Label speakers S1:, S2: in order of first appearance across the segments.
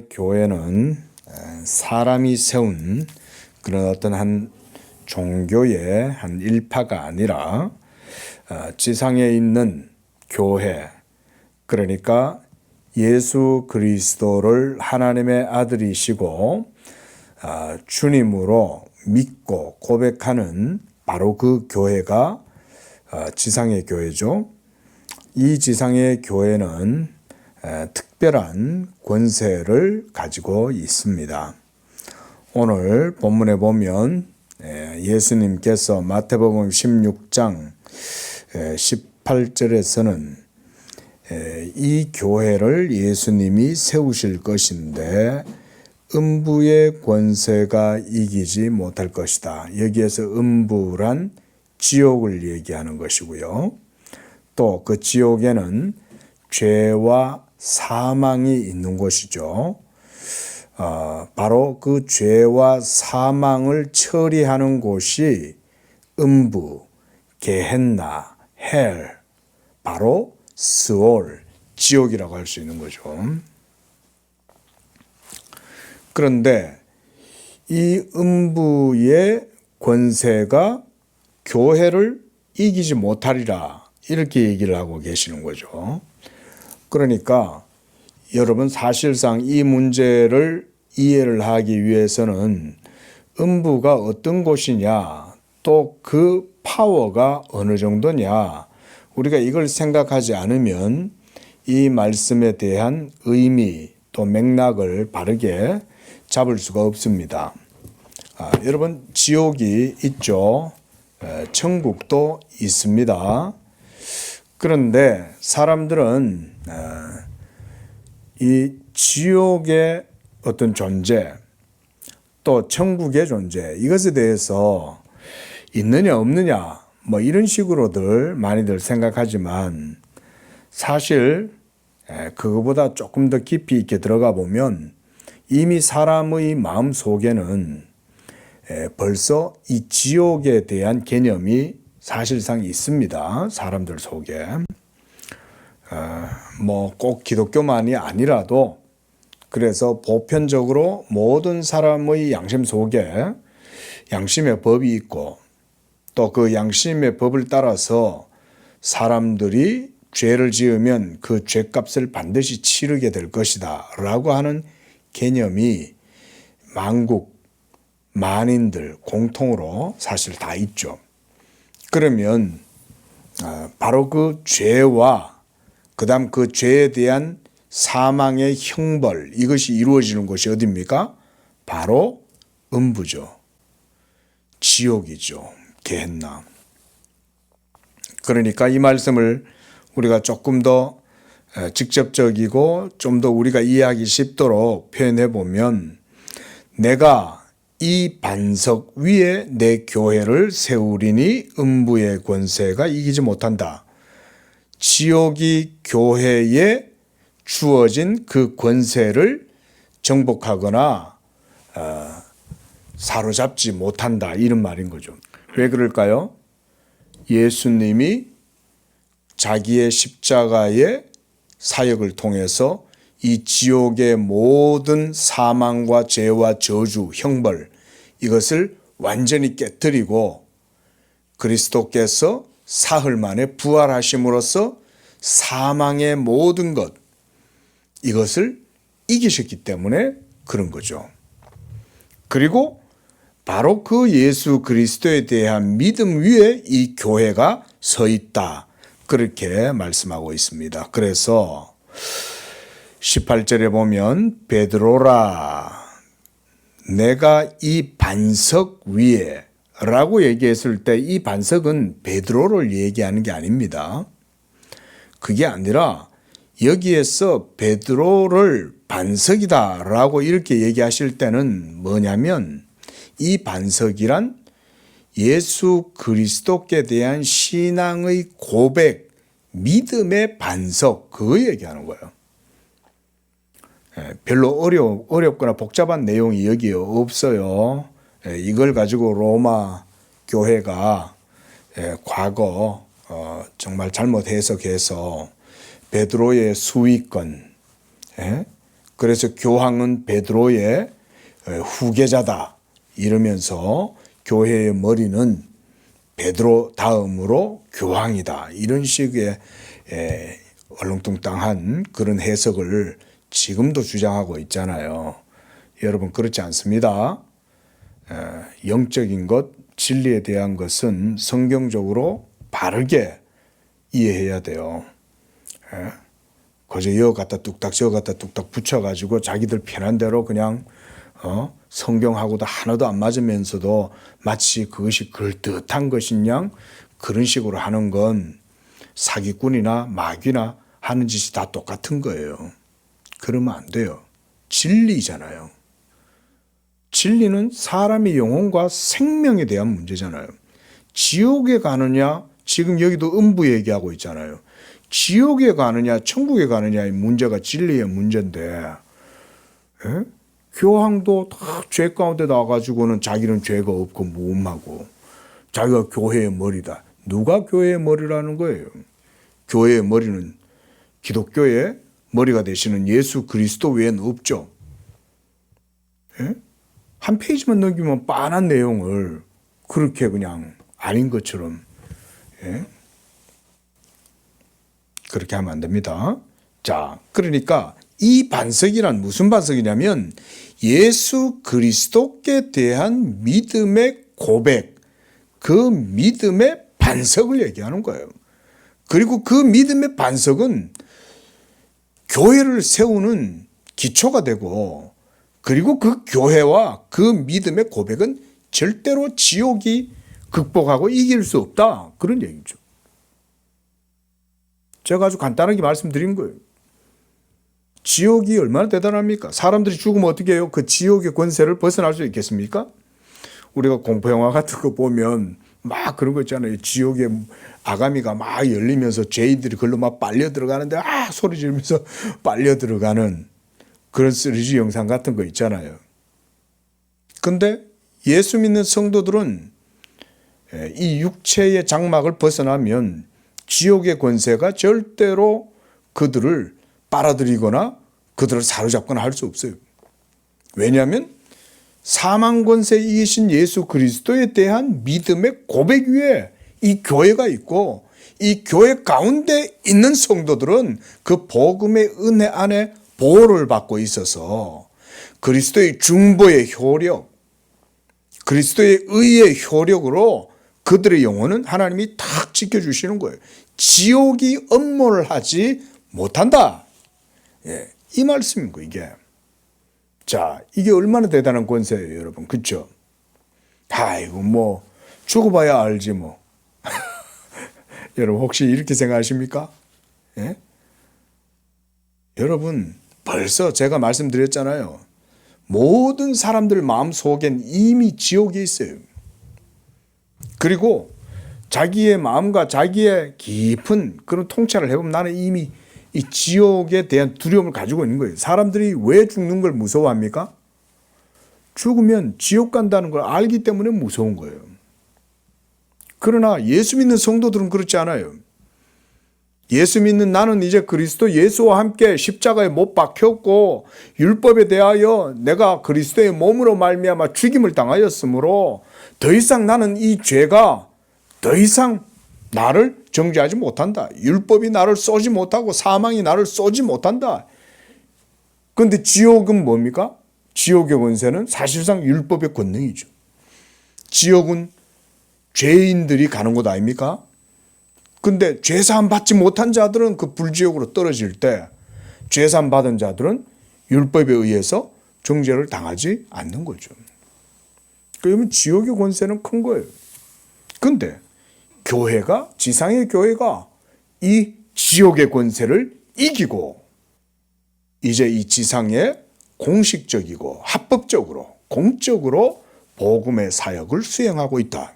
S1: 지상의 교회는 사람이 세운 그런 어떤 한 종교의 한 일파가 아니라 지상에 있는 교회, 그러니까 예수 그리스도를 하나님의 아들이시고 주님으로 믿고 고백하는 바로 그 교회가 지상의 교회죠. 이 지상의 교회는 특별한 권세를 가지고 있습니다. 오늘 본문에 보면 예수님께서 마태복음 16장 18절에서는 이 교회를 예수님이 세우실 것인데 음부의 권세가 이기지 못할 것이다. 여기에서 음부란 지옥을 얘기하는 것이고요. 또 그 지옥에는 죄와 사망이 있는 곳이죠. 바로 그 죄와 사망을 처리하는 곳이 음부, 게헨나, 헬, 바로 스올, 지옥이라고 할 수 있는 거죠. 그런데 이 음부의 권세가 교회를 이기지 못하리라, 이렇게 얘기를 하고 계시는 거죠. 그러니까 여러분, 사실상 이 문제를 이해를 하기 위해서는 음부가 어떤 곳이냐, 또 그 파워가 어느 정도냐, 우리가 이걸 생각하지 않으면 이 말씀에 대한 의미 또 맥락을 바르게 잡을 수가 없습니다. 여러분, 지옥이 있죠. 천국도 있습니다. 그런데 사람들은 이 지옥의 어떤 존재, 또 천국의 존재, 이것에 대해서 있느냐 없느냐 뭐 이런 식으로들 많이들 생각하지만, 사실 그거보다 조금 더 깊이 있게 들어가 보면 이미 사람의 마음 속에는 벌써 이 지옥에 대한 개념이 사실상 있습니다. 사람들 속에. 뭐 꼭 기독교만이 아니라도, 그래서 보편적으로 모든 사람의 양심 속에 양심의 법이 있고, 또 그 양심의 법을 따라서 사람들이 죄를 지으면 그 죄값을 반드시 치르게 될 것이다 라고 하는 개념이 만국, 만인들 공통으로 사실 다 있죠. 그러면 바로 그 죄와 그다음 그 죄에 대한 사망의 형벌, 이것이 이루어지는 곳이 어디입니까? 바로 음부죠. 지옥이죠. 게헨나. 그러니까 이 말씀을 우리가 조금 더 직접적이고 좀 더 우리가 이해하기 쉽도록 표현해 보면, 내가 이 반석 위에 내 교회를 세우리니 음부의 권세가 이기지 못한다. 지옥이 교회에 주어진 그 권세를 정복하거나 사로잡지 못한다, 이런 말인 거죠. 왜 그럴까요? 예수님이 자기의 십자가의 사역을 통해서 이 지옥의 모든 사망과 죄와 저주, 형벌, 이것을 완전히 깨뜨리고 그리스도께서 사흘 만에 부활하심으로써 사망의 모든 것, 이것을 이기셨기 때문에 그런 거죠. 그리고 바로 그 예수 그리스도에 대한 믿음 위에 이 교회가 서 있다, 그렇게 말씀하고 있습니다. 그래서 18절에 보면 베드로라, 내가 이 반석 위에 라고 얘기했을 때 이 반석은 베드로를 얘기하는 게 아닙니다. 그게 아니라 여기에서 베드로를 반석이다 라고 이렇게 얘기하실 때는 뭐냐면, 이 반석이란 예수 그리스도께 대한 신앙의 고백, 믿음의 반석, 그거 얘기하는 거예요. 별로 어렵거나 복잡한 내용이 여기에 없어요. 이걸 가지고 로마 교회가 과거 정말 잘못 해석해서 베드로의 수위권, 그래서 교황은 베드로의 후계자다 이러면서 교회의 머리는 베드로 다음으로 교황이다. 이런 식의 얼렁뚱땅한 그런 해석을 지금도 주장하고 있잖아요. 여러분 그렇지 않습니다. 영적인 것, 진리에 대한 것은 성경적으로 바르게 이해해야 돼요. 그저 여 갖다 뚝딱 저 갖다 뚝딱 붙여가지고 자기들 편한 대로 그냥 성경하고도 하나도 안 맞으면서도 마치 그것이 그럴듯한 것인 양 그런 식으로 하는 건 사기꾼이나 마귀나 하는 짓이 다 똑같은 거예요. 그러면 안 돼요. 진리잖아요. 진리는 사람의 영혼과 생명에 대한 문제잖아요. 지옥에 가느냐, 지금 여기도 음부 얘기하고 있잖아요. 지옥에 가느냐, 천국에 가느냐의 문제가 진리의 문제인데, 교황도 다 죄 가운데 나와가지고는 자기는 죄가 없고 무엄하고, 자기가 교회의 머리다. 누가 교회의 머리라는 거예요? 교회의 머리는 기독교의 머리가 되시는 예수 그리스도 외에는 없죠. 한 페이지만 넘기면 빤한 내용을 그렇게 그냥 아닌 것처럼 그렇게 하면 안 됩니다. 자, 그러니까 이 반석이란 무슨 반석이냐면 예수 그리스도께 대한 믿음의 고백, 그 믿음의 반석을 얘기하는 거예요. 그리고 그 믿음의 반석은 교회를 세우는 기초가 되고, 그리고 그 교회와 그 믿음의 고백은 절대로 지옥이 극복하고 이길 수 없다. 그런 얘기죠. 제가 아주 간단하게 말씀드린 거예요. 지옥이 얼마나 대단합니까? 사람들이 죽으면 어떻게 해요? 그 지옥의 권세를 벗어날 수 있겠습니까? 우리가 공포영화 같은 거 보면 막 그런 거 있잖아요. 지옥의 아가미가 막 열리면서 죄인들이 그걸로 막 빨려 들어가는데 소리 지르면서 빨려 들어가는 그런 3D 영상 같은 거 있잖아요. 근데 예수 믿는 성도들은 이 육체의 장막을 벗어나면 지옥의 권세가 절대로 그들을 빨아들이거나 그들을 사로잡거나 할 수 없어요. 왜냐하면 사망 권세에 이기신 예수 그리스도에 대한 믿음의 고백 위에 이 교회가 있고, 이 교회 가운데 있는 성도들은 그 복음의 은혜 안에 보호를 받고 있어서 그리스도의 중보의 효력, 그리스도의 의의 효력으로 그들의 영혼은 하나님이 탁 지켜주시는 거예요. 지옥이 엄몰을 하지 못한다. 이 말씀인 거예요, 이게. 자, 이게 얼마나 대단한 권세예요, 여러분. 그렇죠? 아이고, 뭐 죽어봐야 알지 뭐. 여러분 혹시 이렇게 생각하십니까? 여러분 벌써 제가 말씀드렸잖아요. 모든 사람들 마음속엔 이미 지옥이 있어요. 그리고 자기의 마음과 자기의 깊은 그런 통찰을 해보면 나는 이미 이 지옥에 대한 두려움을 가지고 있는 거예요. 사람들이 왜 죽는 걸 무서워합니까? 죽으면 지옥 간다는 걸 알기 때문에 무서운 거예요. 그러나 예수 믿는 성도들은 그렇지 않아요. 예수 믿는 나는 이제 그리스도 예수와 함께 십자가에 못 박혔고 율법에 대하여 내가 그리스도의 몸으로 말미암아 죽임을 당하였으므로 더 이상 나는 이 죄가 더 이상 나를 정죄하지 못한다. 율법이 나를 쏘지 못하고 사망이 나를 쏘지 못한다. 그런데 지옥은 뭡니까? 지옥의 권세는 사실상 율법의 권능이죠. 지옥은 죄인들이 가는 곳 아닙니까? 근데 죄사함 받지 못한 자들은 그 불지옥으로 떨어질 때 죄사함 받은 자들은 율법에 의해서 정죄를 당하지 않는 거죠. 그러면 지옥의 권세는 큰 거예요. 근데 교회가, 지상의 교회가 이 지옥의 권세를 이기고 이제 이 지상에 공식적이고 합법적으로 공적으로 복음의 사역을 수행하고 있다.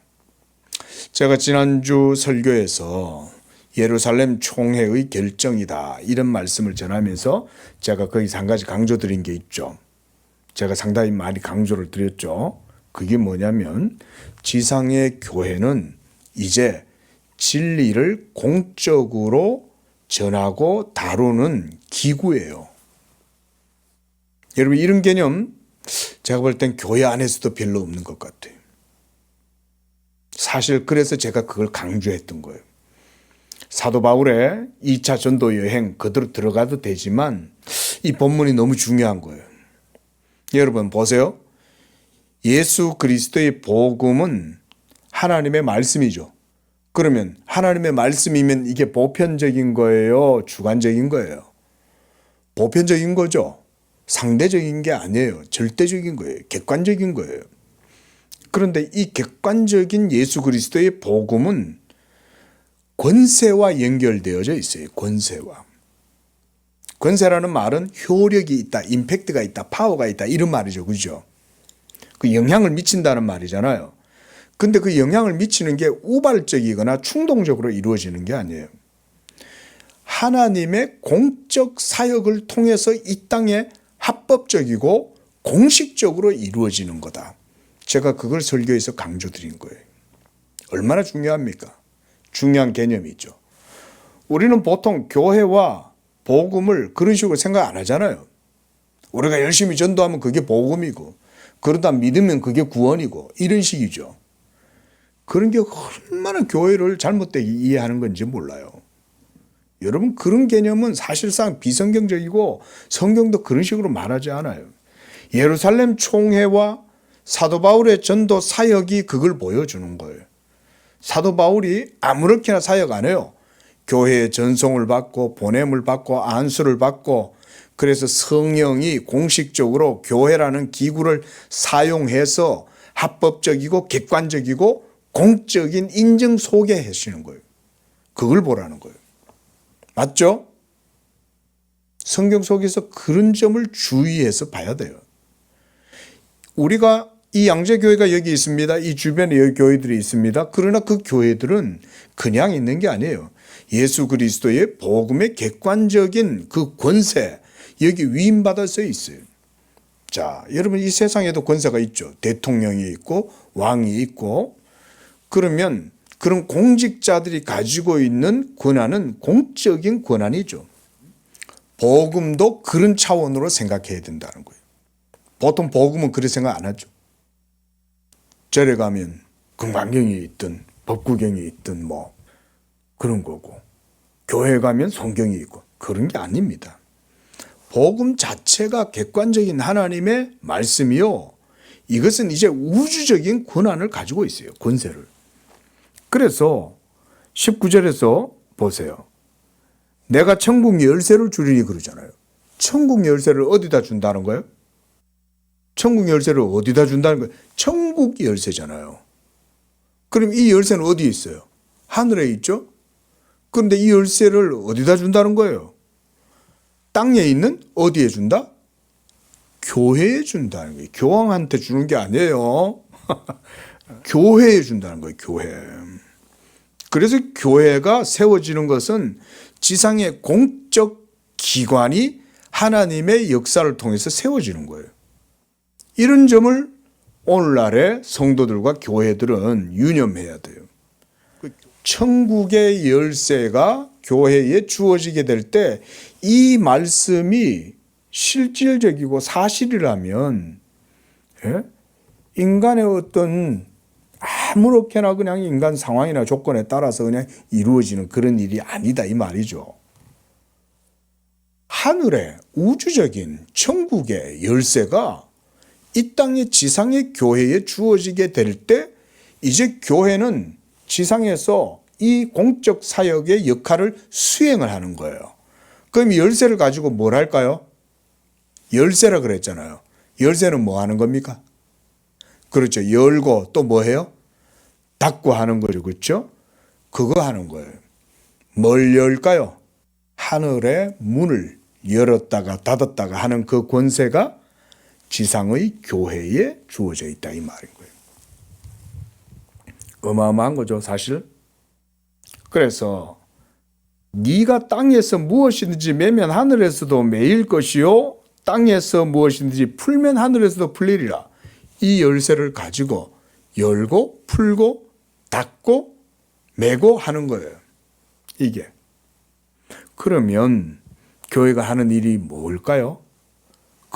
S1: 제가 지난주 설교에서 예루살렘 총회의 결정이다 이런 말씀을 전하면서 제가 거기서 한 가지 강조드린 게 있죠. 제가 상당히 많이 강조를 드렸죠. 그게 뭐냐면 지상의 교회는 이제 진리를 공적으로 전하고 다루는 기구예요. 여러분 이런 개념 제가 볼 땐 교회 안에서도 별로 없는 것 같아요. 사실 그래서 제가 그걸 강조했던 거예요. 사도 바울의 2차 전도 여행 그대로 들어가도 되지만 이 본문이 너무 중요한 거예요. 여러분 보세요. 예수 그리스도의 복음은 하나님의 말씀이죠. 그러면 하나님의 말씀이면 이게 보편적인 거예요? 주관적인 거예요? 보편적인 거죠. 상대적인 게 아니에요. 절대적인 거예요. 객관적인 거예요. 그런데 이 객관적인 예수 그리스도의 복음은 권세와 연결되어져 있어요. 권세와. 권세라는 말은 효력이 있다, 임팩트가 있다, 파워가 있다 이런 말이죠. 그죠? 그 영향을 미친다는 말이잖아요. 근데 그 영향을 미치는 게 우발적이거나 충동적으로 이루어지는 게 아니에요. 하나님의 공적 사역을 통해서 이 땅에 합법적이고 공식적으로 이루어지는 거다. 제가 그걸 설교에서 강조드린 거예요. 얼마나 중요합니까? 중요한 개념이죠. 우리는 보통 교회와 복음을 그런 식으로 생각 안 하잖아요. 우리가 열심히 전도하면 그게 복음이고 그러다 믿으면 그게 구원이고 이런 식이죠. 그런 게 얼마나 교회를 잘못되게 이해하는 건지 몰라요. 여러분 그런 개념은 사실상 비성경적이고 성경도 그런 식으로 말하지 않아요. 예루살렘 총회와 사도 바울의 전도 사역이 그걸 보여주는 거예요. 사도 바울이 아무렇게나 사역 안 해요. 교회의 전송을 받고 보냄을 받고 안수를 받고 그래서 성령이 공식적으로 교회라는 기구를 사용해서 합법적이고 객관적이고 공적인 인정 속에 하시는 거예요. 그걸 보라는 거예요. 맞죠? 성경 속에서 그런 점을 주의해서 봐야 돼요. 우리가 이 양재교회가 여기 있습니다. 이 주변에 여기 교회들이 있습니다. 그러나 그 교회들은 그냥 있는 게 아니에요. 예수 그리스도의 복음의 객관적인 그 권세, 여기 위임받아서 있어요. 자, 여러분 이 세상에도 권세가 있죠. 대통령이 있고 왕이 있고 그러면 그런 공직자들이 가지고 있는 권한은 공적인 권한이죠. 복음도 그런 차원으로 생각해야 된다는 거예요. 보통 복음은 그렇게 생각 안 하죠. 절에 가면 금강경이 있든 법구경이 있든 뭐 그런 거고 교회 가면 성경이 있고 그런 게 아닙니다. 복음 자체가 객관적인 하나님의 말씀이요. 이것은 이제 우주적인 권한을 가지고 있어요. 권세를. 그래서 19절에서 보세요. 내가 천국 열쇠를 주리니 그러잖아요. 천국 열쇠를 어디다 준다는 거예요? 천국 열쇠를 어디다 준다는 거예요? 천국 열쇠잖아요. 그럼 이 열쇠는 어디에 있어요? 하늘에 있죠? 그런데 이 열쇠를 어디다 준다는 거예요? 땅에 있는 어디에 준다? 교회에 준다는 거예요. 교황한테 주는 게 아니에요. 교회에 준다는 거예요. 교회. 그래서 교회가 세워지는 것은 지상의 공적 기관이 하나님의 역사를 통해서 세워지는 거예요. 이런 점을 오늘날의 성도들과 교회들은 유념해야 돼요. 천국의 열쇠가 교회에 주어지게 될 때 이 말씀이 실질적이고 사실이라면 인간의 어떤 아무렇게나 그냥 인간 상황이나 조건에 따라서 그냥 이루어지는 그런 일이 아니다 이 말이죠. 하늘의 우주적인 천국의 열쇠가 이 땅의 지상의 교회에 주어지게 될 때 이제 교회는 지상에서 이 공적 사역의 역할을 수행을 하는 거예요. 그럼 열쇠를 가지고 뭘 할까요? 열쇠라 그랬잖아요. 열쇠는 뭐 하는 겁니까? 그렇죠. 열고 또 뭐 해요? 닫고 하는 거죠. 그렇죠? 그거 하는 거예요. 뭘 열까요? 하늘의 문을 열었다가 닫았다가 하는 그 권세가 지상의 교회에 주어져 있다 이 말인 거예요. 어마어마한 거죠, 사실. 그래서 네가 땅에서 무엇이든지 매면 하늘에서도 매일 것이요 땅에서 무엇이든지 풀면 하늘에서도 풀리리라. 이 열쇠를 가지고 열고 풀고 닫고 매고 하는 거예요. 이게. 그러면 교회가 하는 일이 뭘까요?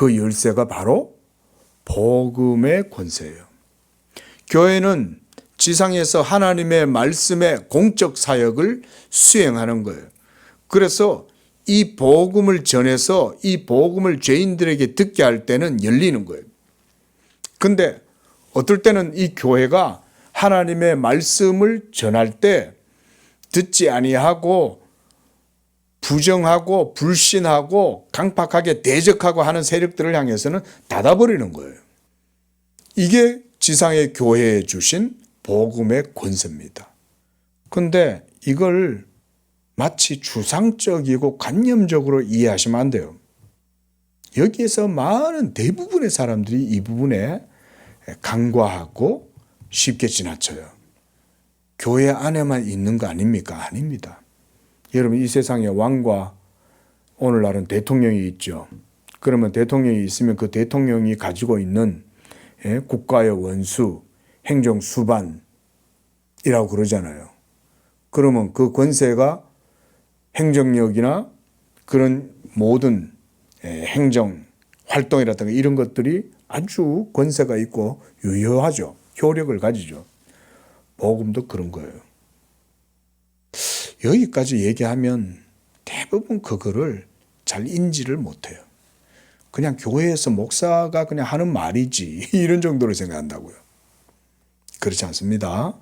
S1: 그 열쇠가 바로 복음의 권세예요. 교회는 지상에서 하나님의 말씀의 공적 사역을 수행하는 거예요. 그래서 이 복음을 전해서 이 복음을 죄인들에게 듣게 할 때는 열리는 거예요. 근데 어떨 때는 이 교회가 하나님의 말씀을 전할 때 듣지 아니하고 부정하고 불신하고 강팍하게 대적하고 하는 세력들을 향해서는 닫아버리는 거예요. 이게 지상의 교회에 주신 복음의 권세입니다. 근데 이걸 마치 추상적이고 관념적으로 이해하시면 안 돼요. 여기에서 많은 대부분의 사람들이 이 부분에 간과하고 쉽게 지나쳐요. 교회 안에만 있는 거 아닙니까? 아닙니다. 여러분, 이 세상에 왕과 오늘날은 대통령이 있죠. 그러면 대통령이 있으면 그 대통령이 가지고 있는 국가의 원수, 행정수반이라고 그러잖아요. 그러면 그 권세가 행정력이나 그런 모든 행정 활동이라든가 이런 것들이 아주 권세가 있고 유효하죠. 효력을 가지죠. 복음도 그런 거예요. 여기까지 얘기하면 대부분 그거를 잘 인지를 못해요. 그냥 교회에서 목사가 그냥 하는 말이지 이런 정도로 생각한다고요. 그렇지 않습니다.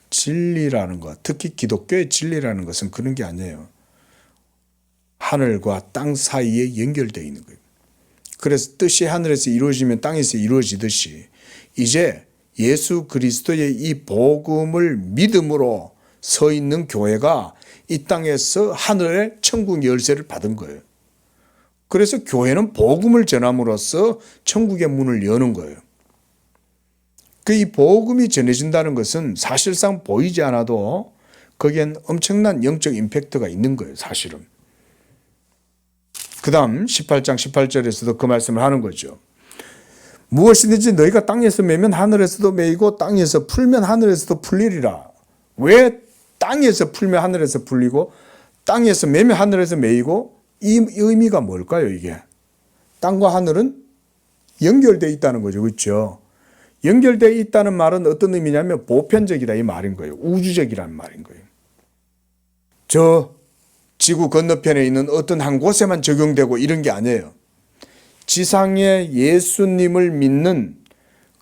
S1: 진리라는 것, 특히 기독교의 진리라는 것은 그런 게 아니에요. 하늘과 땅 사이에 연결되어 있는 거예요. 그래서 뜻이 하늘에서 이루어지면 땅에서 이루어지듯이 이제 예수 그리스도의 이 복음을 믿음으로 서 있는 교회가 이 땅에서 하늘의 천국 열쇠를 받은 거예요. 그래서 교회는 복음을 전함으로써 천국의 문을 여는 거예요. 그 이 복음이 전해진다는 것은 사실상 보이지 않아도 거기엔 엄청난 영적 임팩트가 있는 거예요, 사실은. 그 다음 18장 18절에서도 그 말씀을 하는 거죠. 무엇이든지 너희가 땅에서 매면 하늘에서도 매이고 땅에서 풀면 하늘에서도 풀리리라. 왜 땅에서 풀면 하늘에서 풀리고 땅에서 매면 하늘에서 매이고 이 의미가 뭘까요, 이게? 땅과 하늘은 연결되어 있다는 거죠, 그렇죠? 연결되어 있다는 말은 어떤 의미냐면 보편적이다 이 말인 거예요. 우주적이라는 말인 거예요. 저 지구 건너편에 있는 어떤 한 곳에만 적용되고 이런 게 아니에요. 지상에 예수님을 믿는,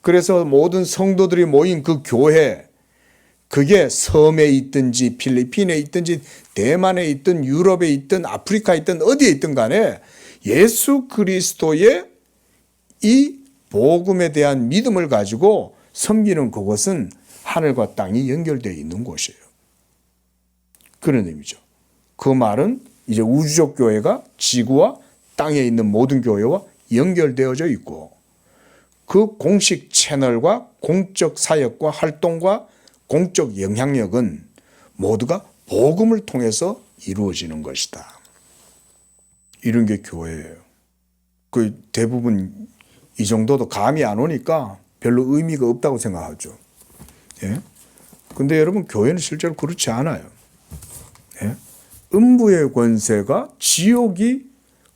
S1: 그래서 모든 성도들이 모인 그 교회, 그게 섬에 있든지 필리핀에 있든지 대만에 있든 유럽에 있든 아프리카에 있든 어디에 있든 간에 예수 그리스도의 이 복음에 대한 믿음을 가지고 섬기는 그것은 하늘과 땅이 연결되어 있는 곳이에요. 그런 의미죠. 그 말은 이제 우주적 교회가 지구와 땅에 있는 모든 교회와 연결되어져 있고 그 공식 채널과 공적 사역과 활동과 공적 영향력은 모두가 복음을 통해서 이루어지는 것이다. 이런 게 교회예요. 그 대부분 이 정도도 감이 안 오니까 별로 의미가 없다고 생각하죠. 예? 근데 여러분, 교회는 실제로 그렇지 않아요. 예? 음부의 권세가 지옥이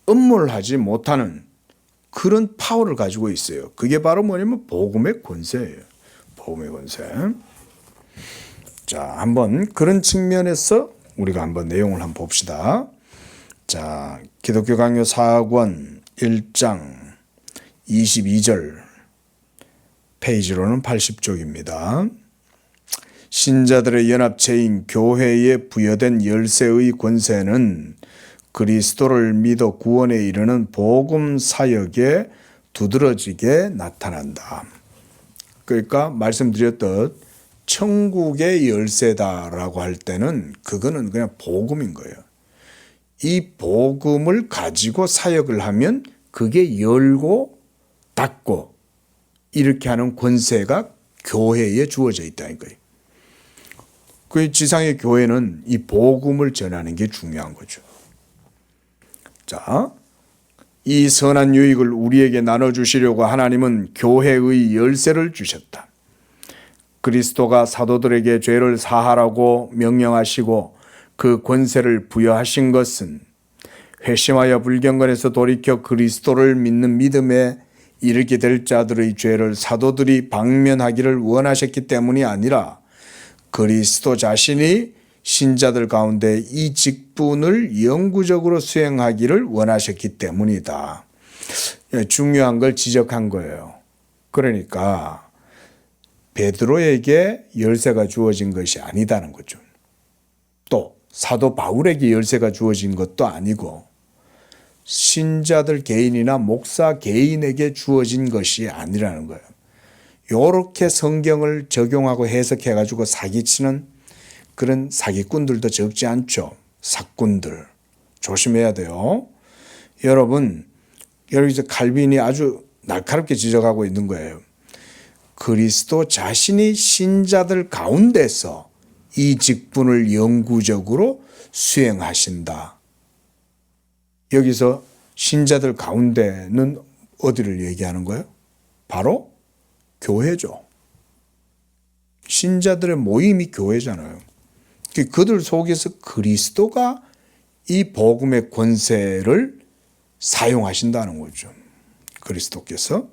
S1: 음몰하지 못하는 그런 파워를 가지고 있어요. 그게 바로 뭐냐면 복음의 권세예요. 복음의 권세. 자, 한번 그런 측면에서 우리가 한번 내용을 한번 봅시다. 자, 기독교 강요 4학원 1장 22절 페이지로는 80쪽입니다. 신자들의 연합체인 교회에 부여된 열쇠의 권세는 그리스도를 믿어 구원에 이르는 복음 사역에 두드러지게 나타난다. 그러니까 말씀드렸듯 천국의 열쇠다라고 할 때는 그거는 그냥 복음인 거예요. 이 복음을 가지고 사역을 하면 그게 열고 닫고 이렇게 하는 권세가 교회에 주어져 있다는 거예요. 그 지상의 교회는 이 복음을 전하는 게 중요한 거죠. 자, 이 선한 유익을 우리에게 나눠주시려고 하나님은 교회의 열쇠를 주셨다. 그리스도가 사도들에게 죄를 사하라고 명령하시고 그 권세를 부여하신 것은 회심하여 불경건에서 돌이켜 그리스도를 믿는 믿음에 이르게 될 자들의 죄를 사도들이 방면하기를 원하셨기 때문이 아니라 그리스도 자신이 신자들 가운데 이 직분을 영구적으로 수행하기를 원하셨기 때문이다. 중요한 걸 지적한 거예요. 그러니까 베드로에게 열쇠가 주어진 것이 아니다는 거죠. 또 사도 바울에게 열쇠가 주어진 것도 아니고 신자들 개인이나 목사 개인에게 주어진 것이 아니라는 거예요. 이렇게 성경을 적용하고 해석해가지고 사기치는 그런 사기꾼들도 적지 않죠. 사꾼들. 조심해야 돼요. 여러분, 여기서 칼빈이 아주 날카롭게 지적하고 있는 거예요. 그리스도 자신이 신자들 가운데서 이 직분을 영구적으로 수행하신다. 여기서 신자들 가운데는 어디를 얘기하는 거예요? 바로 교회죠. 신자들의 모임이 교회잖아요. 그들 속에서 그리스도가 이 복음의 권세를 사용하신다는 거죠. 그리스도께서.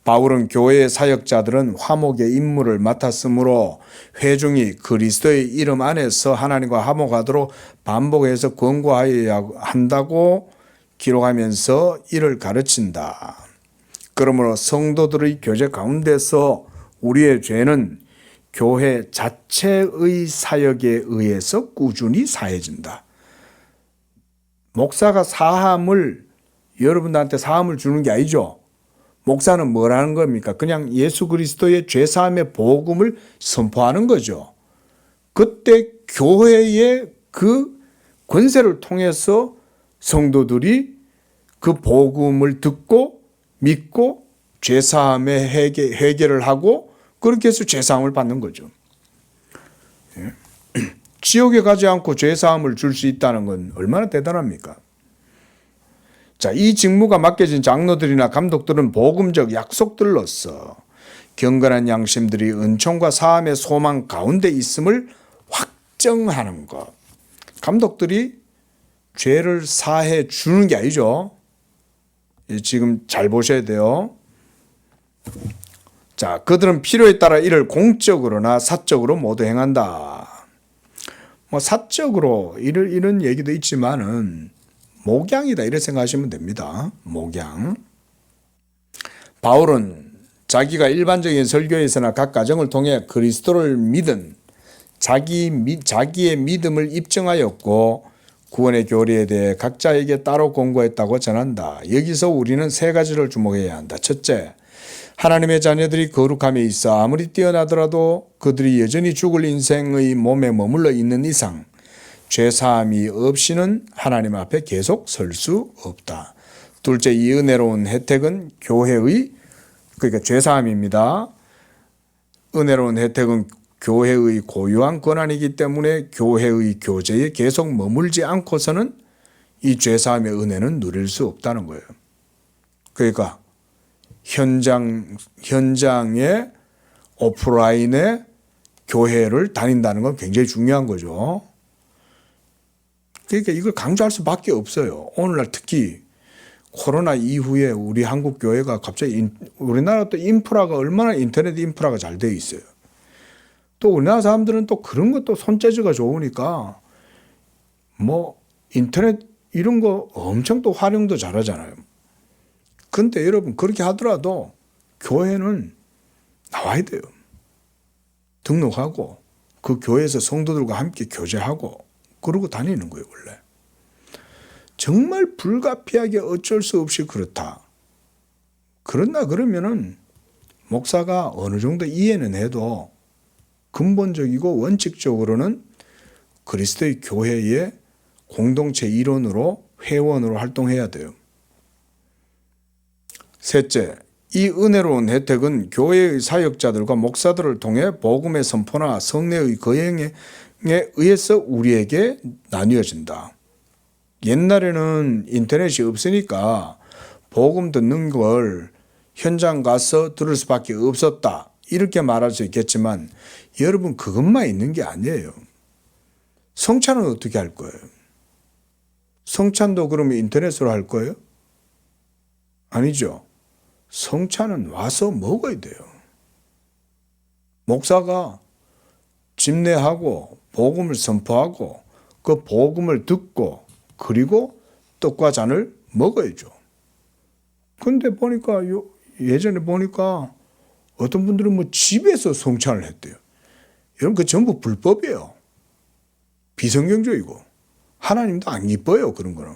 S1: 바울은 교회의 사역자들은 화목의 임무를 맡았으므로 회중이 그리스도의 이름 안에서 하나님과 화목하도록 반복해서 권고하여야 한다고 기록하면서 이를 가르친다. 그러므로 성도들의 교제 가운데서 우리의 죄는 교회 자체의 사역에 의해서 꾸준히 사해진다. 목사가 여러분들한테 사함을 주는 게 아니죠. 목사는 뭐라는 겁니까? 그냥 예수 그리스도의 죄사함의 복음을 선포하는 거죠. 그때 교회의 그 권세를 통해서 성도들이 그 복음을 듣고 믿고 죄사함의 해결을 하고 그렇게 해서 죄사함을 받는 거죠. 지옥에 가지 않고 죄사함을 줄 수 있다는 건 얼마나 대단합니까? 자, 이 직무가 맡겨진 장로들이나 감독들은 복음적 약속들로서 경건한 양심들이 은총과 사함의 소망 가운데 있음을 확정하는 것. 감독들이 죄를 사해 주는 게 아니죠. 지금 잘 보셔야 돼요. 자, 그들은 필요에 따라 이를 공적으로나 사적으로 모두 행한다. 사적으로 이런 얘기도 있지만은 목양이다 이렇게 생각하시면 됩니다. 목양. 바울은 자기가 일반적인 설교에서나 각 가정을 통해 그리스도를 믿은 자기의 믿음을 입증하였고 구원의 교리에 대해 각자에게 따로 공고했다고 전한다. 여기서 우리는 세 가지를 주목해야 한다. 첫째, 하나님의 자녀들이 거룩함에 있어 아무리 뛰어나더라도 그들이 여전히 죽을 인생의 몸에 머물러 있는 이상 죄사함이 없이는 하나님 앞에 계속 설 수 없다. 둘째, 이 은혜로운 혜택은 그러니까 죄사함입니다. 은혜로운 혜택은 교회의 고유한 권한이기 때문에 교회의 교제에 계속 머물지 않고서는 이 죄사함의 은혜는 누릴 수 없다는 거예요. 그러니까 현장의 오프라인의 교회를 다닌다는 건 굉장히 중요한 거죠. 그러니까 이걸 강조할 수밖에 없어요. 오늘날 특히 코로나 이후에 우리 한국 교회가 갑자기 우리나라 또 인프라가 얼마나 인터넷 인프라가 잘 되어 있어요. 또 우리나라 사람들은 또 그런 것도 손재주가 좋으니까 인터넷 이런 거 엄청 또 활용도 잘하잖아요. 근데 여러분 그렇게 하더라도 교회는 나와야 돼요. 등록하고 그 교회에서 성도들과 함께 교제하고 그러고 다니는 거예요, 원래. 정말 불가피하게 어쩔 수 없이 그렇다. 그런다 그러면은 목사가 어느 정도 이해는 해도 근본적이고 원칙적으로는 그리스도의 교회의 공동체 일원으로 회원으로 활동해야 돼요. 셋째, 이 은혜로운 혜택은 교회의 사역자들과 목사들을 통해 복음의 선포나 성례의 거행에 의해서 우리에게 나뉘어진다. 옛날에는 인터넷이 없으니까 복음 듣는 걸 현장 가서 들을 수밖에 없었다. 이렇게 말할 수 있겠지만 여러분 그것만 있는 게 아니에요. 성찬은 어떻게 할 거예요? 성찬도 그러면 인터넷으로 할 거예요? 아니죠. 성찬은 와서 먹어야 돼요. 목사가 집례하고 복음을 선포하고 그 복음을 듣고 그리고 떡과 잔을 먹어야죠. 근데 보니까 예전에 보니까 어떤 분들은 뭐 집에서 성찬을 했대요. 여러분 그 전부 불법이에요. 비성경적이고 하나님도 안 기뻐요. 그런 거는.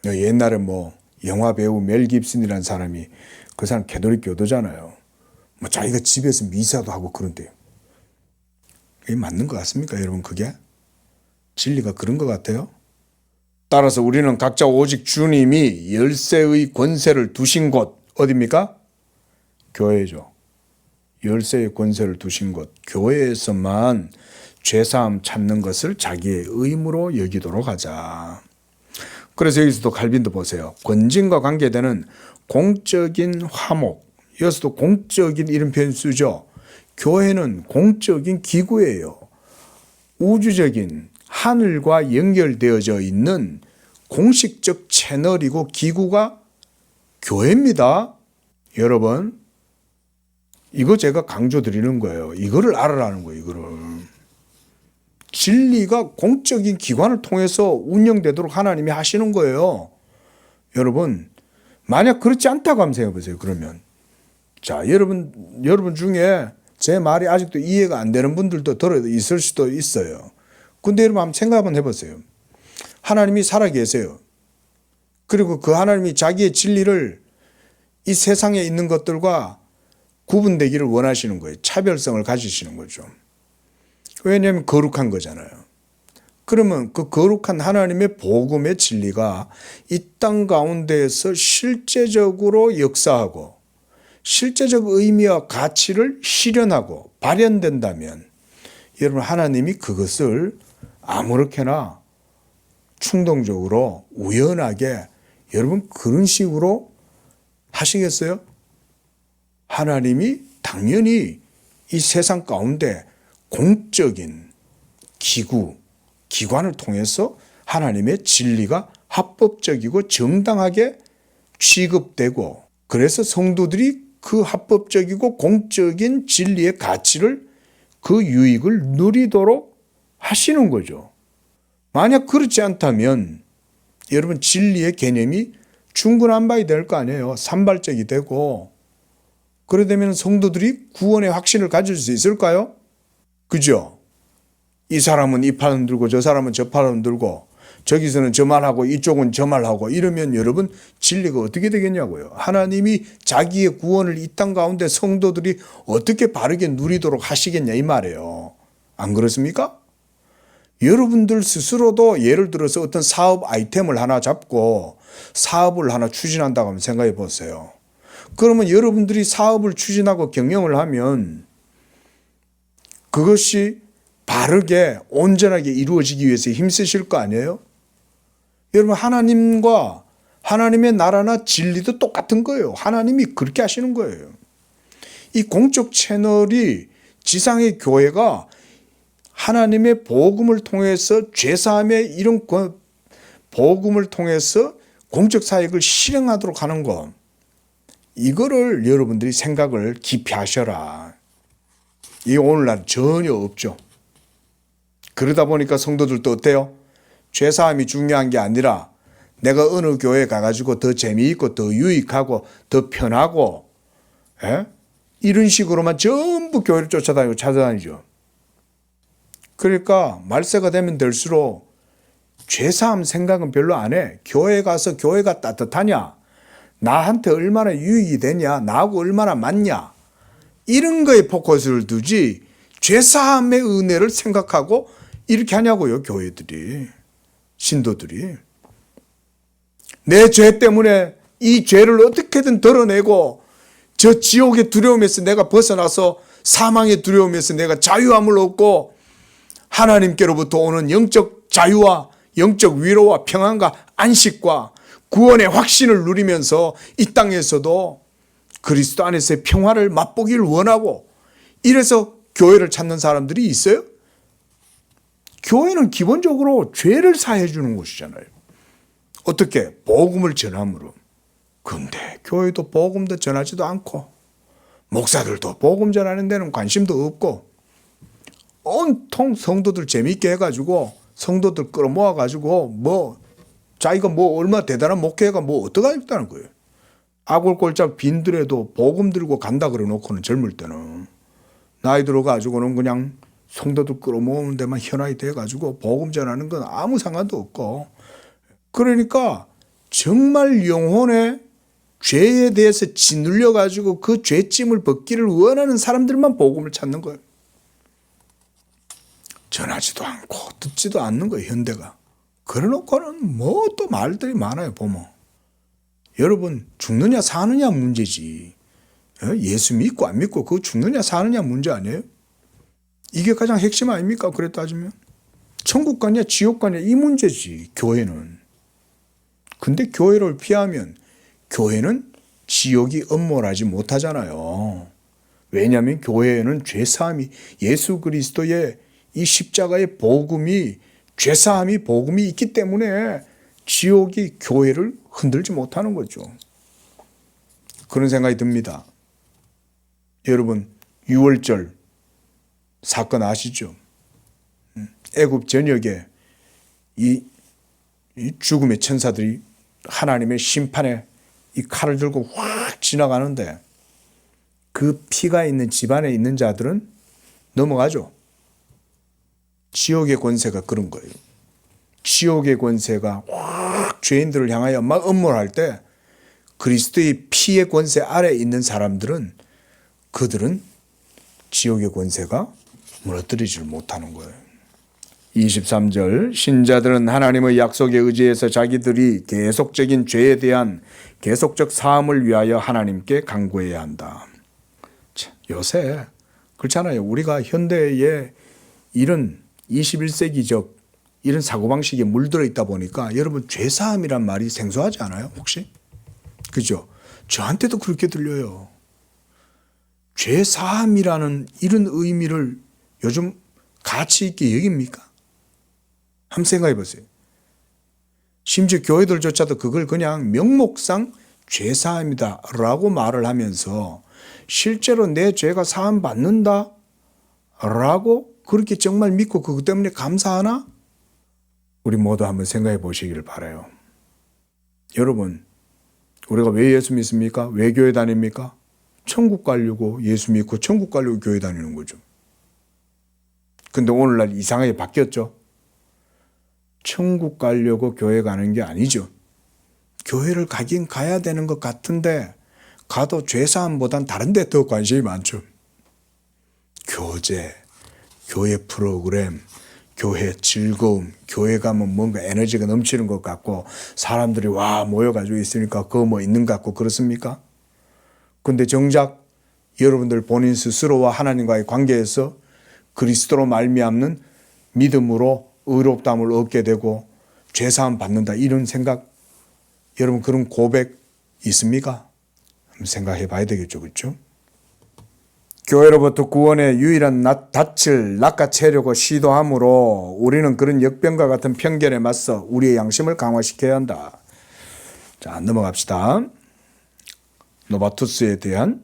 S1: 옛날에 뭐 영화 배우 멜 깁슨이라는 사람이 그 사람 개도릭 교도잖아요. 뭐 자기가 집에서 미사도 하고 그런데요. 그게 맞는 것 같습니까? 여러분 그게? 진리가 그런 것 같아요? 따라서 우리는 각자 오직 주님이 열쇠의 권세를 두신 곳 어디입니까? 교회죠. 열쇠의 권세를 두신 곳 교회에서만 죄사함 찾는 것을 자기의 의무로 여기도록 하자. 그래서 여기서도 칼빈도 보세요. 권징과 관계되는 공적인 화목. 여기서도 공적인 이런 표현 쓰죠. 교회는 공적인 기구예요. 우주적인 하늘과 연결되어져 있는 공식적 채널이고 기구가 교회입니다. 여러분, 이거 제가 강조드리는 거예요. 이거를 알아라는 거예요. 이거를. 진리가 공적인 기관을 통해서 운영되도록 하나님이 하시는 거예요. 여러분, 만약 그렇지 않다고 한번 생각해 보세요. 그러면 자, 여러분 중에 제 말이 아직도 이해가 안 되는 분들도 들어 있을 수도 있어요. 근데 여러분 한번 생각 한번 해보세요. 하나님이 살아 계세요. 그리고 그 하나님이 자기의 진리를 이 세상에 있는 것들과 구분되기를 원하시는 거예요. 차별성을 가지시는 거죠. 왜냐하면 거룩한 거잖아요. 그러면 그 거룩한 하나님의 복음의 진리가 이 땅 가운데에서 실제적으로 역사하고 실제적 의미와 가치를 실현하고 발현된다면 여러분 하나님이 그것을 아무렇게나 충동적으로 우연하게 여러분 그런 식으로 하시겠어요? 하나님이 당연히 이 세상 가운데 공적인 기관을 통해서 하나님의 진리가 합법적이고 정당하게 취급되고 그래서 성도들이 그 합법적이고 공적인 진리의 가치를 그 유익을 누리도록 하시는 거죠. 만약 그렇지 않다면 여러분 진리의 개념이 중구난방이 될 거 아니에요. 산발적이 되고 그러되면 성도들이 구원의 확신을 가질 수 있을까요? 그죠? 이 사람은 이 팔 흔들고 저 사람은 저 팔 흔들고 저기서는 저 말하고 이쪽은 저 말하고 이러면 여러분 진리가 어떻게 되겠냐고요. 하나님이 자기의 구원을 이 땅 가운데 성도들이 어떻게 바르게 누리도록 하시겠냐 이 말이에요. 안 그렇습니까? 여러분들 스스로도 예를 들어서 어떤 사업 아이템을 하나 잡고 사업을 하나 추진한다고 하면 생각해 보세요. 그러면 여러분들이 사업을 추진하고 경영을 하면 그것이 바르게 온전하게 이루어지기 위해서 힘쓰실 거 아니에요? 여러분 하나님과 하나님의 나라나 진리도 똑같은 거예요. 하나님이 그렇게 하시는 거예요. 이 공적 채널이 지상의 교회가 하나님의 복음을 통해서 죄사함의 이런 복음을 통해서 공적 사역을 실행하도록 하는 것. 이거를 여러분들이 생각을 깊이 하셔라. 이 오늘날 전혀 없죠. 그러다 보니까 성도들도 어때요? 죄사함이 중요한 게 아니라 내가 어느 교회 가가지고 더 재미있고 더 유익하고 더 편하고 이런 식으로만 전부 교회를 쫓아다니고 찾아다니죠. 그러니까 말세가 되면 될수록 죄사함 생각은 별로 안 해. 교회 가서 교회가 따뜻하냐? 나한테 얼마나 유익이 되냐? 나하고 얼마나 맞냐? 이런 거에 포커스를 두지 죄사함의 은혜를 생각하고 이렇게 하냐고요. 교회들이. 신도들이. 내 죄 때문에 이 죄를 어떻게든 덜어내고 저 지옥의 두려움에서 내가 벗어나서 사망의 두려움에서 내가 자유함을 얻고 하나님께로부터 오는 영적 자유와 영적 위로와 평안과 안식과 구원의 확신을 누리면서 이 땅에서도 그리스도 안에서의 평화를 맛보기를 원하고 이래서 교회를 찾는 사람들이 있어요? 교회는 기본적으로 죄를 사해 주는 곳이잖아요. 어떻게? 복음을 전함으로. 근데 교회도 복음도 전하지도 않고 목사들도 복음 전하는 데는 관심도 없고 온통 성도들 재미있게 해가지고 성도들 끌어모아가지고 뭐 자기가 뭐 얼마 대단한 목회가 뭐 어떡하겠다는 거예요. 아골골짝 빈들에도 복음 들고 간다 그래놓고는 젊을 때는 나이 들어가지고는 그냥 성도들 끌어모으는 데만 현황이 돼가지고 복음 전하는 건 아무 상관도 없고, 그러니까 정말 영혼의 죄에 대해서 짓눌려가지고 그 죄짐을 벗기를 원하는 사람들만 복음을 찾는 거예요. 전하지도 않고 듣지도 않는 거예요, 현대가. 그래놓고는 뭐 또 말들이 많아요, 보면. 여러분, 죽느냐 사느냐 문제지. 예수 믿고 안 믿고 그거 죽느냐 사느냐 문제 아니에요? 이게 가장 핵심 아닙니까? 그래 따지면. 천국 가냐 지옥 가냐 이 문제지, 교회는. 근데 교회를 피하면 교회는 지옥이 엄몰하지 못하잖아요. 왜냐하면 교회에는 죄사함이, 예수 그리스도의 이 십자가의 복음이, 죄사함이 복음이 있기 때문에 지옥이 교회를 흔들지 못하는 거죠. 그런 생각이 듭니다. 여러분, 유월절 사건 아시죠? 애굽 전역에 이 죽음의 천사들이 하나님의 심판에 이 칼을 들고 확 지나가는데 그 피가 있는 집안에 있는 자들은 넘어가죠. 지옥의 권세가 그런 거예요. 지옥의 권세가 확 죄인들을 향하여 막 음모할 때 그리스도의 피의 권세 아래에 있는 사람들은, 그들은 지옥의 권세가 무너뜨리지를 못하는 거예요. 23절, 신자들은 하나님의 약속에 의지해서 자기들이 계속적인 죄에 대한 계속적 사함을 위하여 하나님께 간구해야 한다. 요새 그렇잖아요. 우리가 현대에 이런 21세기적 이런 사고방식에 물들어 있다 보니까 여러분, 죄사함이란 말이 생소하지 않아요? 혹시? 그죠? 저한테도 그렇게 들려요. 죄사함이라는 이런 의미를 요즘 가치 있게 여깁니까? 한번 생각해 보세요. 심지어 교회들조차도 그걸 그냥 명목상 죄사함이다 라고 말을 하면서 실제로 내 죄가 사함 받는다 라고 그렇게 정말 믿고 그것 때문에 감사하나? 우리 모두 한번 생각해 보시기를 바라요. 여러분, 우리가 왜 예수 믿습니까? 왜 교회 다닙니까? 천국 가려고 예수 믿고 천국 가려고 교회 다니는 거죠. 근데 오늘날 이상하게 바뀌었죠. 천국 가려고 교회 가는 게 아니죠. 교회를 가긴 가야 되는 것 같은데 가도 죄사함보단 다른 데 더 관심이 많죠. 교제, 교회 프로그램, 교회 즐거움, 교회 가면 뭔가 에너지가 넘치는 것 같고 사람들이 와 모여가지고 있으니까 그거 뭐 있는 것 같고 그렇습니까? 근데 정작 여러분들 본인 스스로와 하나님과의 관계에서 그리스도로 말미암는 믿음으로 의롭다함을 얻게 되고 죄사함 받는다 이런 생각, 여러분 그런 고백 있습니까? 한번 생각해 봐야 되겠죠, 그렇죠? 교회로부터 구원의 유일한 닻을 낚아채려고 시도함으로 우리는 그런 역병과 같은 편견에 맞서 우리의 양심을 강화시켜야 한다. 자, 넘어갑시다. 노바투스에 대한,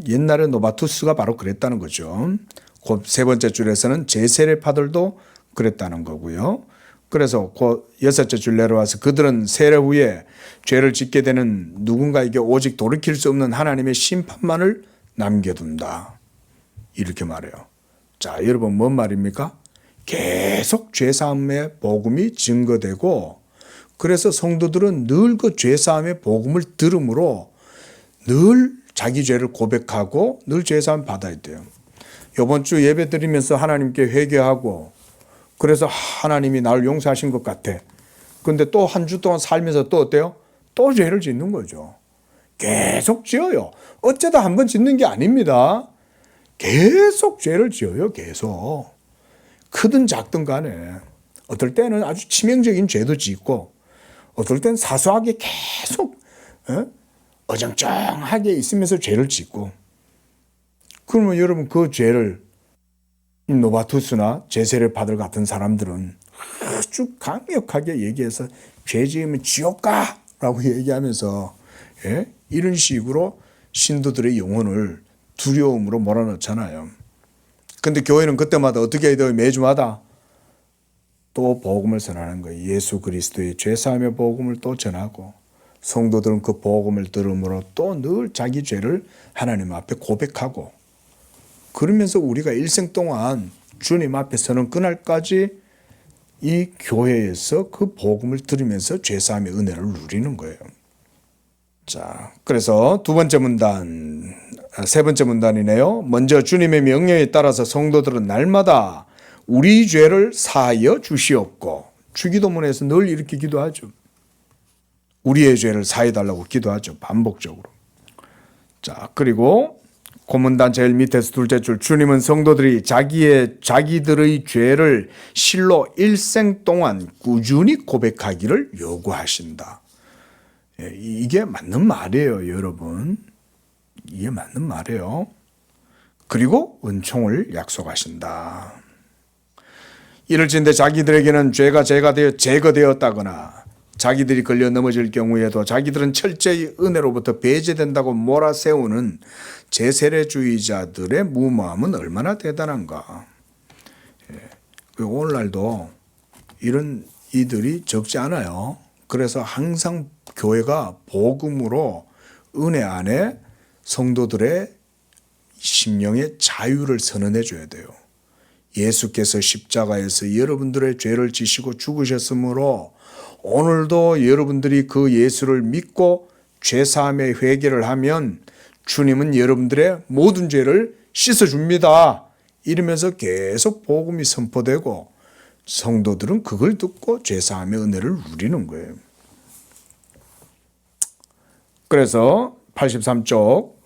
S1: 옛날에 노바투스가 바로 그랬다는 거죠. 그 세 번째 줄에서는 제세례파들도 그랬다는 거고요. 그래서 그 여섯째 줄 내려와서 그들은 세례 후에 죄를 짓게 되는 누군가에게 오직 돌이킬 수 없는 하나님의 심판만을 남겨둔다. 이렇게 말해요. 자, 여러분 뭔 말입니까? 계속 죄사함의 복음이 증거되고, 그래서 성도들은 늘 그 죄사함의 복음을 들음으로 늘 자기 죄를 고백하고 늘 죄사함 받아야 돼요. 이번 주 예배 드리면서 하나님께 회개하고, 그래서 하나님이 나를 용서하신 것 같아. 근데 또 한 주 동안 살면서 또 어때요? 또 죄를 짓는 거죠. 계속 지어요. 어쩌다 한 번 짓는 게 아닙니다. 계속 죄를 지어요. 계속. 크든 작든 간에. 어떨 때는 아주 치명적인 죄도 짓고 어떨 때는 사소하게 계속 어정쩡하게 있으면서 죄를 짓고. 그러면 여러분 그 죄를 노바투스나 제세례파들 같은 사람들은 아주 강력하게 얘기해서 죄 지으면 지옥 가라고 얘기하면서 이런 식으로 신도들의 영혼을 두려움으로 몰아넣잖아요. 근데 교회는 그때마다 어떻게 해야 돼요? 매주마다 또 복음을 전하는 거예요. 예수 그리스도의 죄사함의 복음을 또 전하고, 성도들은 그 복음을 들음으로 또 늘 자기 죄를 하나님 앞에 고백하고, 그러면서 우리가 일생 동안 주님 앞에 서는 그날까지 이 교회에서 그 복음을 들으면서 죄사함의 은혜를 누리는 거예요. 자, 그래서 세 번째 문단이네요. 먼저 주님의 명령에 따라서 성도들은 날마다 우리 죄를 사하여 주시옵고, 주기도문에서 늘 이렇게 기도하죠. 우리의 죄를 사해 달라고 기도하죠. 반복적으로. 자, 그리고 고문단 제일 밑에서 둘째 줄, 주님은 성도들이 자기들의 죄를 실로 일생 동안 꾸준히 고백하기를 요구하신다. 이게 맞는 말이에요, 여러분. 이게 맞는 말이에요. 그리고 은총을 약속하신다. 이럴진대 자기들에게는 죄가 제거되었다거나 자기들이 걸려 넘어질 경우에도 자기들은 철저히 은혜로부터 배제된다고 몰아세우는 제세례주의자들의 무모함은 얼마나 대단한가. 오늘날도 이런 이들이 적지 않아요. 그래서 항상 교회가 복음으로 은혜 안에 성도들의 심령의 자유를 선언해 줘야 돼요. 예수께서 십자가에서 여러분들의 죄를 지시고 죽으셨으므로 오늘도 여러분들이 그 예수를 믿고 죄사함의 회개를 하면 주님은 여러분들의 모든 죄를 씻어줍니다. 이러면서 계속 복음이 선포되고 성도들은 그걸 듣고 죄사함의 은혜를 누리는 거예요. 그래서 83쪽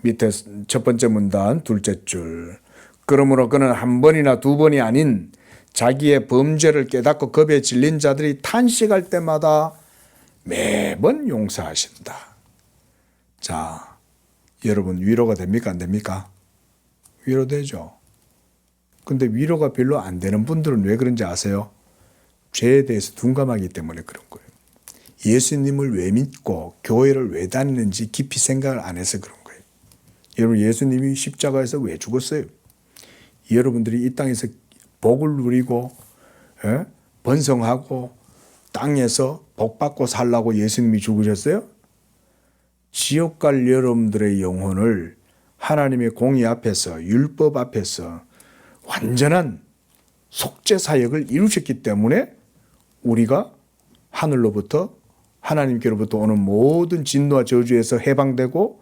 S1: 밑에 첫 번째 문단 둘째 줄, 그러므로 그는 한 번이나 두 번이 아닌 자기의 범죄를 깨닫고 겁에 질린 자들이 탄식할 때마다 매번 용서하신다. 자, 여러분 위로가 됩니까? 안 됩니까? 위로되죠. 근데 위로가 별로 안 되는 분들은 왜 그런지 아세요? 죄에 대해서 둔감하기 때문에 그런 거예요. 예수님을 왜 믿고 교회를 왜 다니는지 깊이 생각을 안 해서 그런 거예요. 여러분, 예수님이 십자가에서 왜 죽었어요? 여러분들이 이 땅에서 복을 누리고 번성하고 땅에서 복받고 살라고 예수님이 죽으셨어요? 지옥 갈 여러분들의 영혼을 하나님의 공의 앞에서, 율법 앞에서 완전한 속죄 사역을 이루셨기 때문에 우리가 하늘로부터, 하나님께로부터 오는 모든 진노와 저주에서 해방되고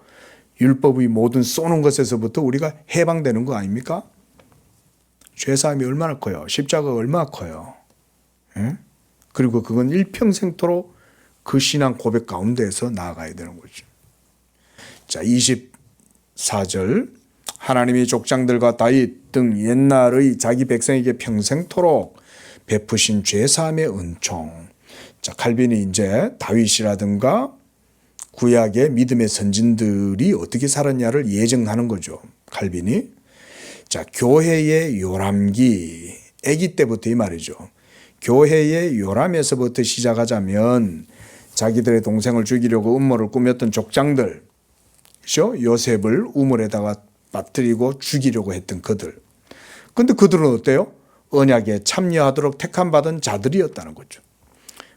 S1: 율법의 모든 쏘는 것에서부터 우리가 해방되는 거 아닙니까? 죄사함이 얼마나 커요. 십자가가 얼마나 커요. 그리고 그건 일평생토록 그 신앙 고백 가운데에서 나아가야 되는 거죠. 자, 24절, 하나님이 족장들과 다윗 등 옛날의 자기 백성에게 평생토록 베푸신 죄사함의 은총. 자, 칼빈이 이제 다윗이라든가 구약의 믿음의 선진들이 어떻게 살았냐를 예정하는 거죠. 칼빈이. 자, 교회의 요람기, 아기 때부터 이 말이죠. 교회의 요람에서부터 시작하자면 자기들의 동생을 죽이려고 음모를 꾸몄던 족장들, 그렇죠? 요셉을 우물에다가 빠뜨리고 죽이려고 했던 그들. 근데 그들은 어때요? 언약에 참여하도록 택함받은 자들이었다는 거죠.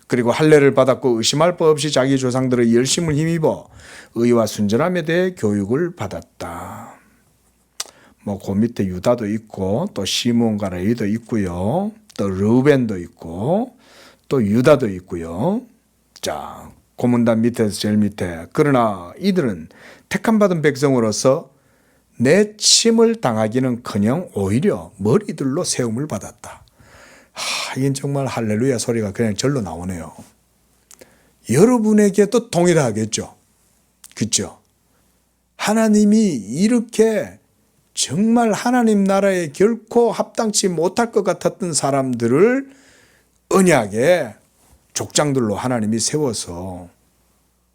S1: 그리고 할례를 받았고 의심할 바 없이 자기 조상들의 열심을 힘입어 의와 순전함에 대해 교육을 받았다. 그 밑에 유다도 있고 또 시몬과 레위도 있고요. 또 르벤도 있고 또 유다도 있고요. 자, 고문단 밑에서 제일 밑에, 그러나 이들은 택함받은 백성으로서 내 침을 당하기는커녕 오히려 머리들로 세움을 받았다. 이건 정말 할렐루야 소리가 그냥 절로 나오네요. 여러분에게도 동일하겠죠. 그렇죠? 하나님이 이렇게 정말 하나님 나라에 결코 합당치 못할 것 같았던 사람들을 언약의 족장들로 하나님이 세워서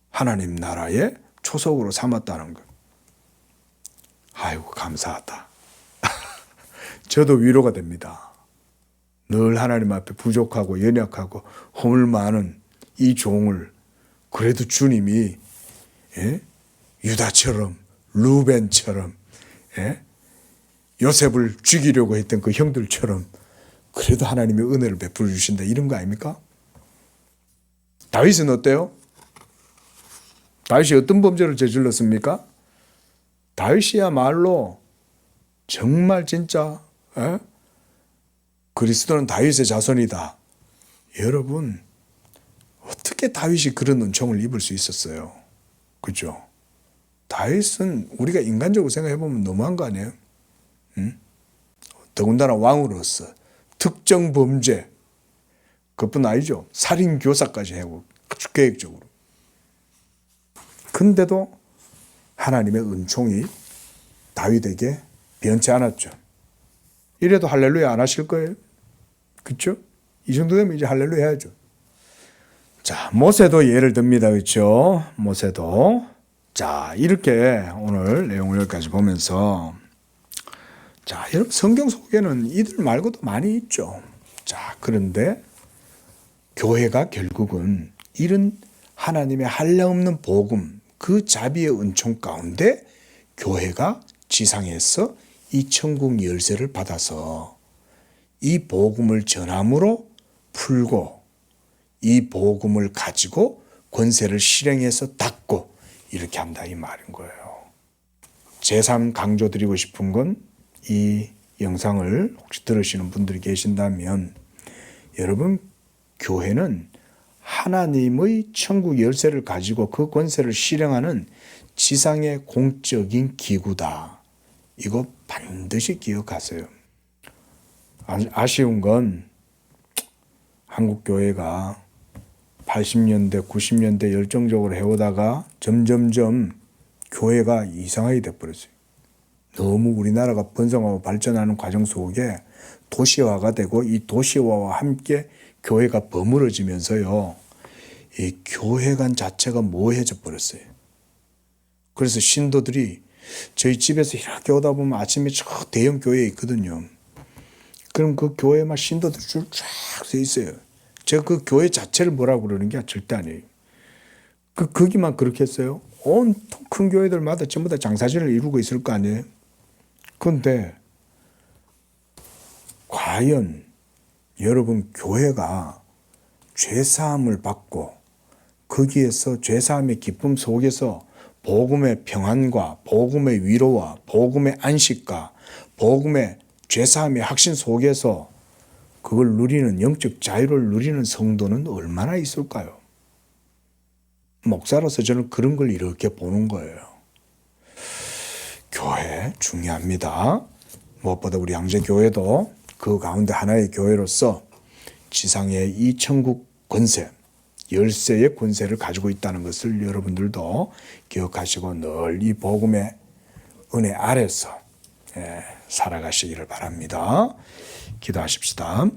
S1: 하나님 나라의 초석으로 삼았다는 것. 아이고, 감사하다. 저도 위로가 됩니다. 늘 하나님 앞에 부족하고 연약하고 허물 많은 이 종을 그래도 주님이 유다처럼 루벤처럼 요셉을 죽이려고 했던 그 형들처럼 그래도 하나님의 은혜를 베풀어 주신다 이런 거 아닙니까? 다윗은 어때요? 다윗이 어떤 범죄를 저질렀습니까? 다윗이야말로 정말 진짜 그리스도는 다윗의 자손이다. 여러분 어떻게 다윗이 그런 은총을 입을 수 있었어요? 그죠? 다윗은 우리가 인간적으로 생각해보면 너무한 거 아니에요? 더군다나 왕으로서 특정 범죄 그뿐 아니죠. 살인 교사까지 하고 아주 계획적으로. 근데도 하나님의 은총이 다윗에게 변치 않았죠. 이래도 할렐루야 안 하실 거예요. 그렇죠? 이 정도 되면 이제 할렐루야 해야죠. 자, 모세도 예를 듭니다. 그렇죠? 모세도. 자, 이렇게 오늘 내용을 여기까지 보면서 자, 여러분 성경 속에는 이들 말고도 많이 있죠. 자, 그런데 교회가 결국은 이런 하나님의 한량없는 복음, 그 자비의 은총 가운데 교회가 지상에서 이 천국 열쇠를 받아서 이 복음을 전함으로 풀고 이 복음을 가지고 권세를 실행해서 닫고 이렇게 한다 이 말인 거예요. 제3 강조드리고 싶은 건 이 영상을 혹시 들으시는 분들이 계신다면 여러분 교회는 하나님의 천국 열쇠를 가지고 그 권세를 실행하는 지상의 공적인 기구다. 이거 반드시 기억하세요. 아쉬운 건 한국 교회가 80년대, 90년대 열정적으로 해오다가 점점점 교회가 이상하게 돼버렸어요. 너무 우리나라가 번성하고 발전하는 과정 속에 도시화가 되고 이 도시화와 함께 교회가 버무러지면서요. 이 교회관 자체가 모호해져 버렸어요. 그래서 신도들이 저희 집에서 이렇게 오다 보면 아침에 저 대형 교회에 있거든요. 그럼 그 교회만 신도들 줄 쫙 서 있어요. 제가 그 교회 자체를 뭐라고 그러는 게 절대 아니에요. 거기만 그렇게 했어요. 온통 큰 교회들마다 전부 다 장사진을 이루고 있을 거 아니에요. 그런데 과연 여러분 교회가 죄사함을 받고 거기에서 죄사함의 기쁨 속에서 복음의 평안과 복음의 위로와 복음의 안식과 복음의 죄사함의 확신 속에서 그걸 누리는 영적 자유를 누리는 성도는 얼마나 있을까요? 목사로서 저는 그런 걸 이렇게 보는 거예요. 교회 중요합니다. 무엇보다 우리 양재교회도 그 가운데 하나의 교회로서 지상의 이 천국 권세, 열쇠의 권세를 가지고 있다는 것을 여러분들도 기억하시고 늘 이 복음의 은혜 아래서 살아가시기를 바랍니다. 기도하십시다.